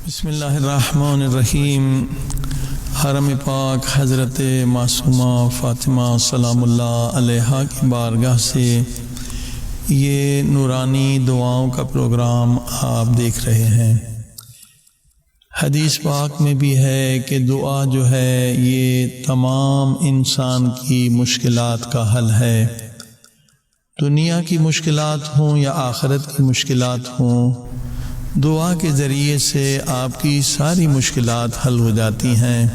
بسم اللہ الرحمن الرحیم۔ حرم پاک حضرت معصومہ فاطمہ سلام اللہ علیہا کی بارگاہ سے یہ نورانی دعاؤں کا پروگرام آپ دیکھ رہے ہیں۔ حدیث پاک میں بھی ہے کہ دعا جو ہے یہ تمام انسان کی مشکلات کا حل ہے، دنیا کی مشکلات ہوں یا آخرت کی مشکلات ہوں، دعا کے ذریعے سے آپ کی ساری مشکلات حل ہو جاتی ہیں۔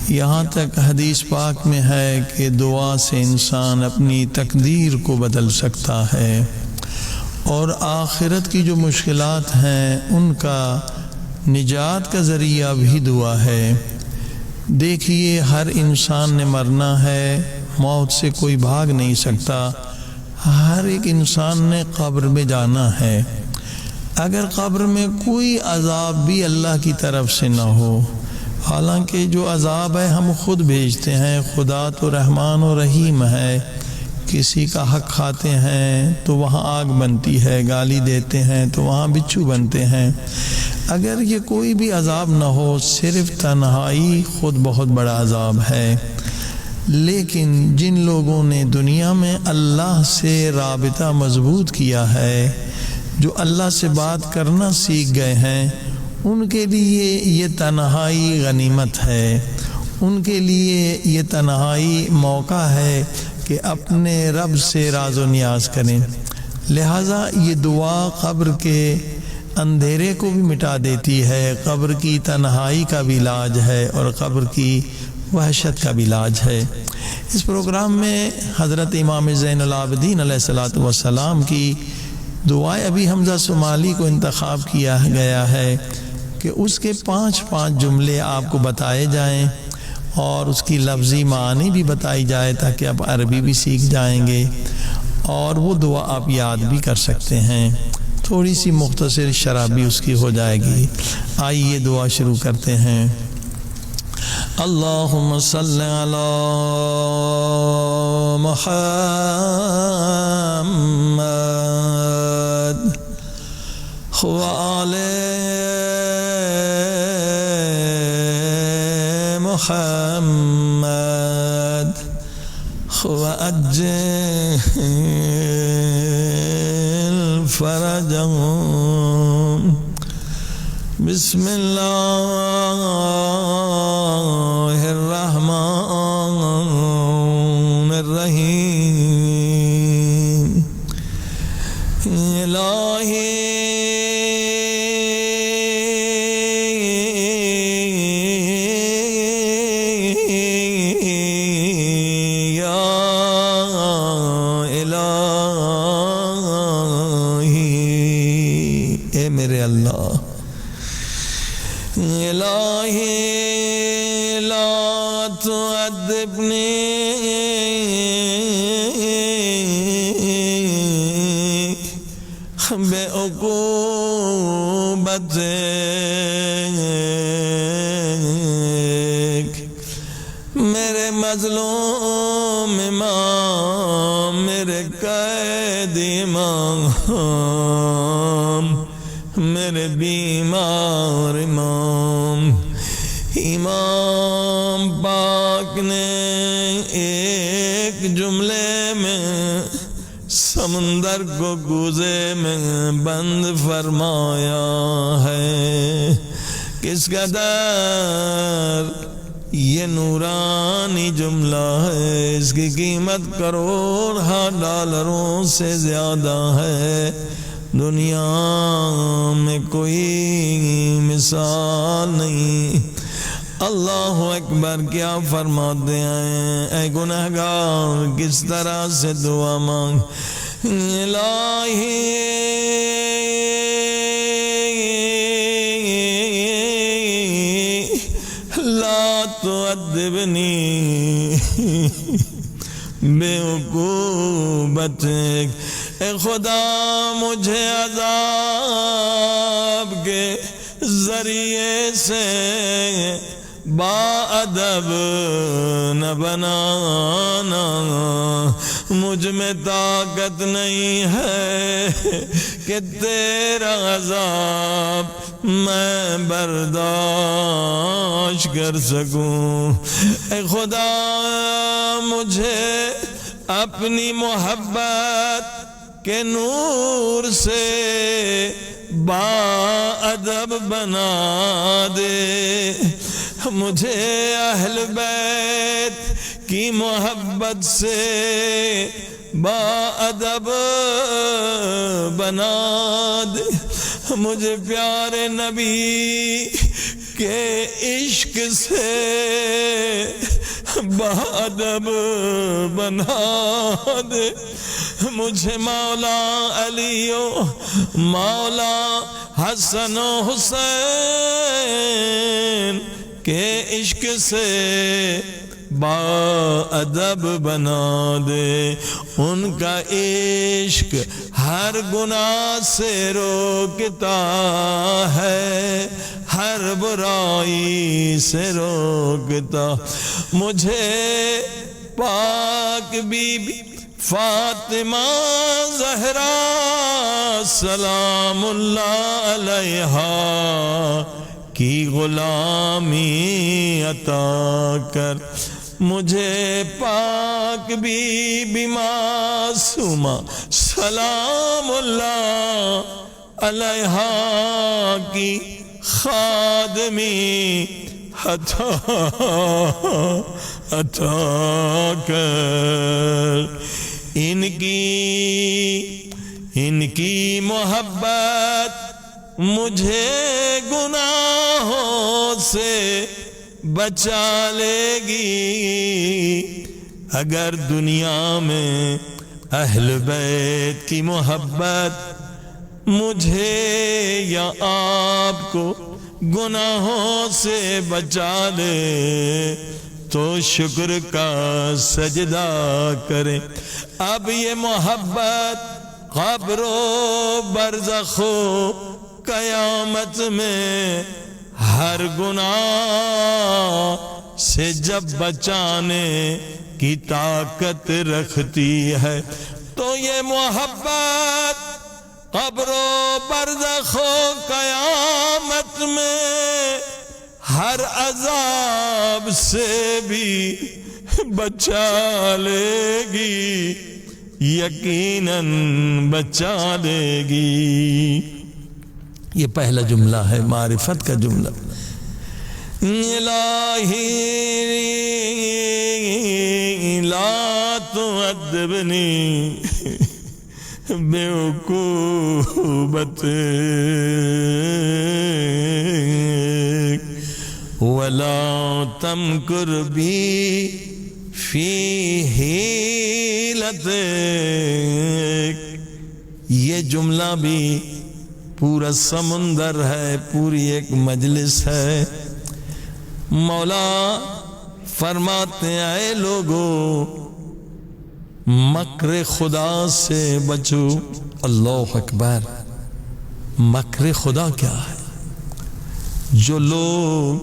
یہاں تک حدیث پاک میں ہے کہ دعا سے انسان اپنی تقدیر کو بدل سکتا ہے، اور آخرت کی جو مشکلات ہیں ان کا نجات کا ذریعہ بھی دعا ہے۔ دیکھیے، ہر انسان نے مرنا ہے، موت سے کوئی بھاگ نہیں سکتا، ہر ایک انسان نے قبر میں جانا ہے۔ اگر قبر میں کوئی عذاب بھی اللہ کی طرف سے نہ ہو، حالانکہ جو عذاب ہے ہم خود بھیجتے ہیں، خدا تو رحمان و رحیم ہے، کسی کا حق کھاتے ہیں تو وہاں آگ بنتی ہے، گالی دیتے ہیں تو وہاں بچھو بنتے ہیں۔ اگر یہ کوئی بھی عذاب نہ ہو، صرف تنہائی خود بہت بڑا عذاب ہے۔ لیکن جن لوگوں نے دنیا میں اللہ سے رابطہ مضبوط کیا ہے، جو اللہ سے بات کرنا سیکھ گئے ہیں، ان کے لیے یہ تنہائی غنیمت ہے، ان کے لیے یہ تنہائی موقع ہے کہ اپنے رب سے راز و نیاز کریں۔ لہٰذا یہ دعا قبر کے اندھیرے کو بھی مٹا دیتی ہے، قبر کی تنہائی کا بھی علاج ہے، اور قبر کی وحشت کا بھی علاج ہے۔ اس پروگرام میں حضرت امام زین العابدین علیہ السلام کی دعائیں ابھی حمزہ صومالی کو انتخاب کیا گیا ہے کہ اس کے 5 جملے آپ کو بتائے جائیں، اور اس کی لفظی معنی بھی بتائی جائے تاکہ آپ عربی بھی سیکھ جائیں گے، اور وہ دعا آپ یاد بھی کر سکتے ہیں۔ تھوڑی سی مختصر شرح بھی اس کی ہو جائے گی۔ آئیے دعا شروع کرتے ہیں۔ اللہم صلی علی محمد وآل محمد وعجل فرجهم بسم اللہ الرحمن الرحیم۔ الہی الہی لا تعذبنی بعقوبتک، میرے مظلوم امام، میرے قید امام، میرے بیمار امام۔ امام پاک نے ایک جملے میں سمندر کو کوزے میں بند فرمایا ہے۔ کس قدر یہ نورانی جملہ ہے، اس کی قیمت کروڑوں ڈالروں سے زیادہ ہے۔ دنیا میں کوئی مثال نہیں۔ اللہ اکبر، کیا فرماتے ہیں، اے گنہگار کس طرح سے دعا مانگ۔ الہی لا تعذبنی بعقوبتک، اے خدا مجھے عذاب کے ذریعے سے باادب نہ بنانا، مجھ میں طاقت نہیں ہے کہ تیرا عذاب میں برداشت کر سکوں۔ اے خدا مجھے اپنی محبت کے نور سے با ادب بنا دے، مجھے اہل بیت کی محبت سے با ادب بنا دے، مجھے پیارے نبی کے عشق سے با ادب بنا دے، مجھے مولا علی و مولا حسن و حسین کے عشق سے با ادب بنا دے، ان کا عشق ہر گناہ سے روکتا ہے، ہر برائی سے روکتا۔ مجھے پاک بی بی فاطمہ زہرا سلام اللہ علیہا کی غلامی عطا کر، مجھے پاک بی بی معصومہ سلام اللہ علیہا کی خادمی عطا کر، ان کی محبت مجھے گناہوں سے بچا لے گی۔ اگر دنیا میں اہل بیت کی محبت مجھے یا آپ کو گناہوں سے بچا لے تو شکر کا سجدہ کریں۔ اب یہ محبت قبر و برزخ و قیامت میں ہر گناہ سے جب بچانے کی طاقت رکھتی ہے، تو یہ محبت قبر و برزخ و قیامت میں ہر عذاب سے بھی بچا لے گی، یقیناً بچا لے گی۔ یہ پہلا جملہ ہے معرفت کا جملہ۔ الہی لا تعذبنی بعقوبتک ولا تمکر بی فی حیلتک۔ یہ جملہ بھی پورا سمندر ہے، پوری ایک مجلس ہے۔ مولا فرماتے ہیں اے لوگو مکر خدا سے بچو۔ اللہ اکبر، مکر خدا کیا ہے؟ جو لوگ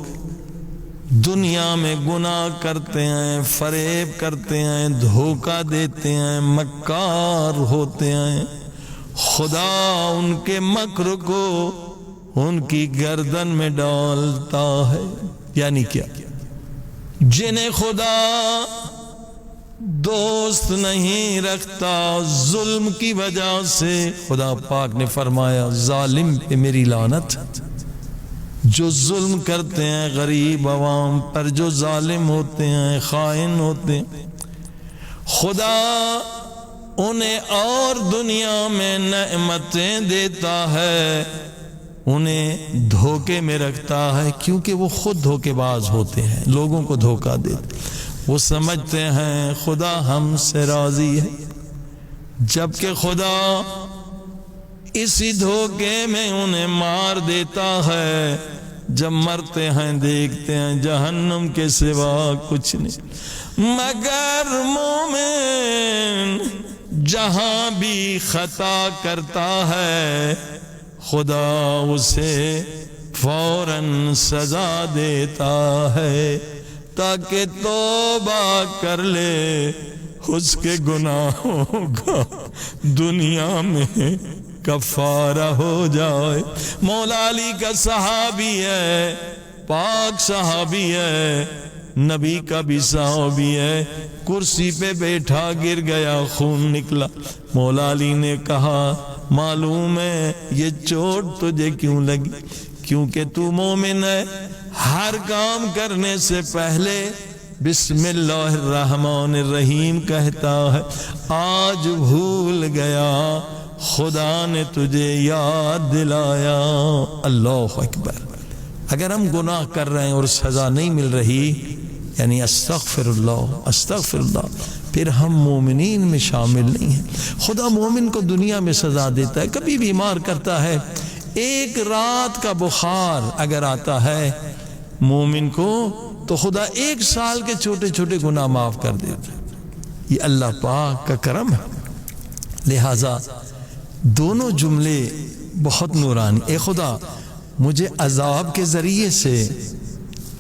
دنیا میں گناہ کرتے ہیں، فریب کرتے ہیں، دھوکہ دیتے ہیں، مکار ہوتے ہیں، خدا ان کے مکر کو ان کی گردن میں ڈالتا ہے۔ یعنی کیا؟ جنہیں خدا دوست نہیں رکھتا ظلم کی وجہ سے، خدا پاک نے فرمایا ظالم پہ میری لعنت۔ جو ظلم کرتے ہیں غریب عوام پر، جو ظالم ہوتے ہیں، خائن ہوتے ہیں، خدا انہیں اور دنیا میں نعمتیں دیتا ہے، انہیں دھوکے میں رکھتا ہے، کیونکہ وہ خود دھوکے باز ہوتے ہیں، لوگوں کو دھوکہ دیتے۔ وہ سمجھتے ہیں خدا ہم سے راضی ہے، جبکہ خدا اسی دھوکے میں انہیں مار دیتا ہے۔ جب مرتے ہیں دیکھتے ہیں جہنم کے سوا کچھ نہیں، مگر مومن جہاں بھی خطا کرتا ہے خدا اسے فوراً سزا دیتا ہے تاکہ توبہ کر لے، اس کے گناہوں کا دنیا میں کفارہ ہو جائے۔ مولا علی کا صحابی ہے، پاک صحابی ہے، نبی کا بھی صحابی ہے، کرسی پہ بیٹھا گر گیا، خون نکلا۔ مولا علی نے کہا معلوم ہے یہ چوٹ تجھے کیوں لگی؟ کیونکہ تو مومن ہے، ہر کام کرنے سے پہلے بسم اللہ الرحمن الرحیم کہتا ہے۔ آج بھول گیا، خدا نے تجھے یاد دلایا۔ اللہ اکبر۔ اگر ہم گناہ کر رہے ہیں اور سزا نہیں مل رہی، یعنی استغفر اللہ استغفر اللہ، پھر ہم مومنین میں شامل نہیں ہیں۔ خدا مومن کو دنیا میں سزا دیتا ہے، کبھی بیمار کرتا ہے، ایک رات کا بخار اگر آتا ہے مومن کو تو خدا 1 سال کے چھوٹے چھوٹے گناہ معاف کر دیتا ہے۔ یہ اللہ پاک کا کرم ہے۔ لہٰذا دونوں جملے بہت نورانی۔ اے خدا مجھے عذاب کے ذریعے سے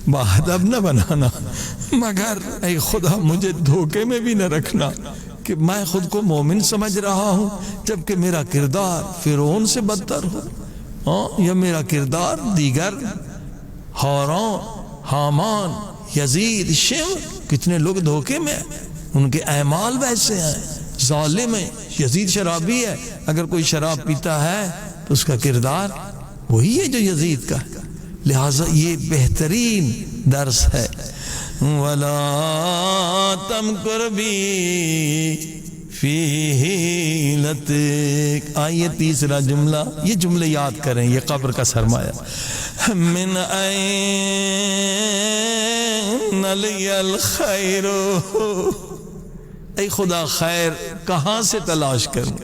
باادب نہ بنانا، مگر اے خدا مجھے دھوکے میں بھی نہ رکھنا کہ میں خود کو مومن سمجھ رہا ہوں جبکہ میرا کردار فرعون سے بدتر ہو، یا میرا کردار دیگر حامان، یزید، شم، کتنے لوگ دھوکے میں ہیں، ان کے اعمال ویسے ہیں، ظالم ہیں۔ یزید شرابی ہے، اگر کوئی شراب پیتا ہے تو اس کا کردار وہی ہے جو یزید کا ہے۔ لہٰذا یہ بہترین درس ہے۔ وَلَا تَمْكُرْ بِي فِي حِيلَتِكَ۔ آئیے تیسرا جملہ، یہ جملے یاد کریں، یہ قبر کا سرمایہ۔ مِنْ أَيْنَ لِيَ الْخَيْرُ۔ اے خدا خیر کہاں سے تلاش کروں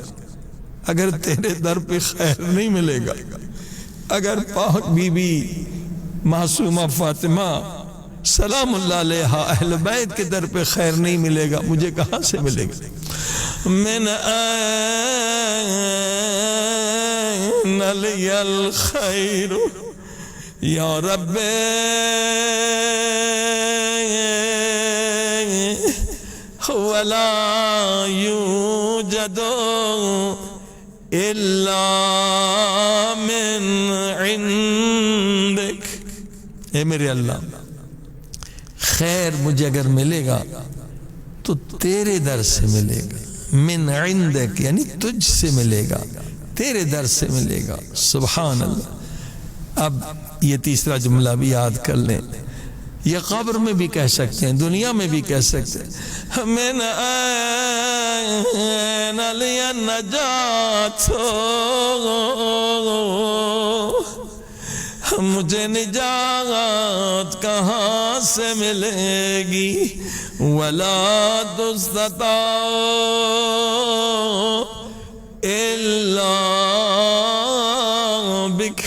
اگر تیرے در پہ خیر نہیں ملے گا؟ اگر پاک بی بی معصومہ فاطمہ سلام اللہ علیہا اہل بیت کے در پہ خیر نہیں ملے گا، مجھے کہاں سے ملے گا؟ من این لی الخیر یا رب ولا یوجد الا من عندک۔ اے میرے اللہ خیر مجھے اگر ملے گا تو تیرے در سے ملے گا، من عندک یعنی تجھ سے ملے گا، تیرے در سے ملے گا۔ سبحان اللہ۔ اب یہ تیسرا جملہ بھی یاد کر لیں، یہ قبر میں بھی کہہ سکتے ہیں، دنیا میں بھی کہہ سکتے ہیں۔ من این لی النجات، مجھے نجات کہاں سے ملے گی؟ ولا تستطاع الا بک،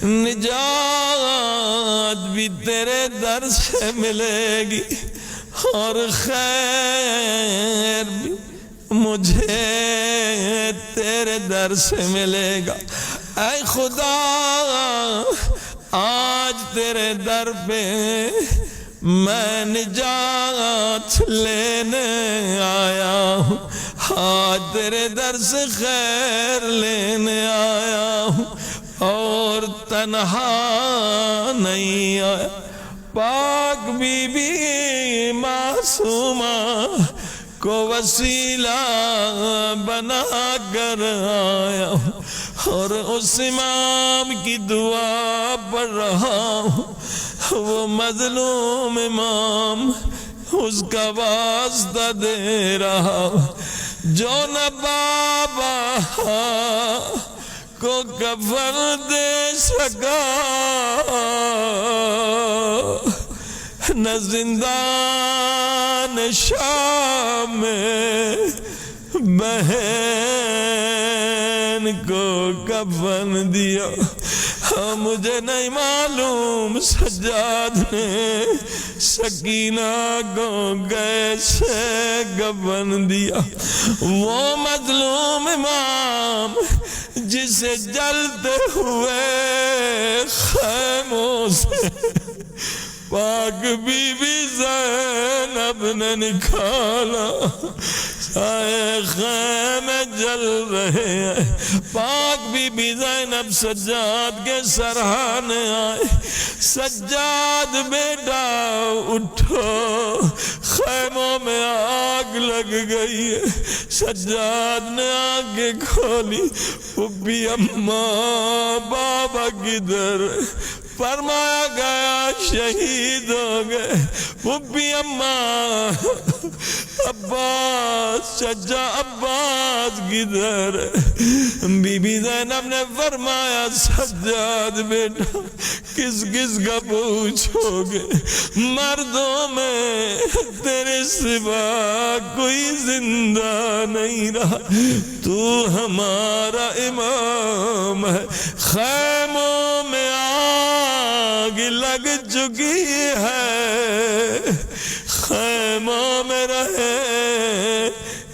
نجات بھی تیرے در سے ملے گی اور خیر بھی مجھے تیرے در سے ملے گا۔ اے خدا آج تیرے در پہ میں نجات لینے آیا ہوں، آج تیرے در سے خیر لینے آیا ہوں اور تنہا نہیں آیا۔ پاک بی بی معصومہ کو وسیلہ بنا کر آیا ہوں اور اس امام کی دعا پڑھ رہا ہوں، وہ مظلوم امام اس کا واسطہ دے رہا ہوں جو نہ بابا کو کفن دے سکا نہ زندان شام میں بہن کو کفن دیا۔ مجھے نہیں معلوم سجاد نے سکینہ کو کیسے کفن دیا۔ وہ مظلوم امام جسے جلتے ہوئے خیموں سے پاک بی بی زینب نے نکالا، آئے خیمے جل رہے ہیں، پاک بی بی زینب سجاد کے سرہانے آئے، سجاد بیٹا اٹھو، خیموں میں آگ لگ گئی ہے۔ سجاد نے آنکھیں کھولی، پھپھی اماں بابا کدھر؟ فرمایا گیا شہید ہو گئے۔ پھپھی اماں عباس، چچا عباس کدھر؟ بی بی زینب نے فرمایا سجاد بیٹا کس کس کا پوچھو گے، مردوں میں تیرے سوا کوئی زندہ نہیں رہا، تو ہمارا امام ہے۔ خیموں میں آگ لگ چکی ہے، خیموں میں رہے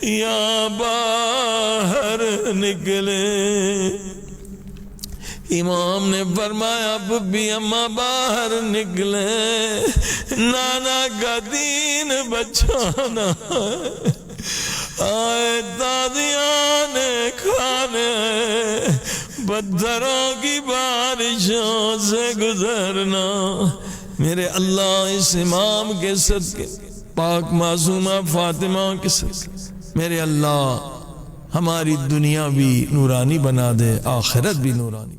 یا باہر نکلے۔ امام نے فرمایا پھپھی اماں باہر نکلے، نانا کا دین بچانا ہے، آئے دادیاں نے کھانے، پتھروں کی بارشوں سے گزرنا۔ میرے اللہ اس امام کے صدقے، پاک معصومہ فاطمہ کے صدقے، میرے اللہ ہماری دنیا بھی نورانی بنا دے، آخرت بھی نورانی۔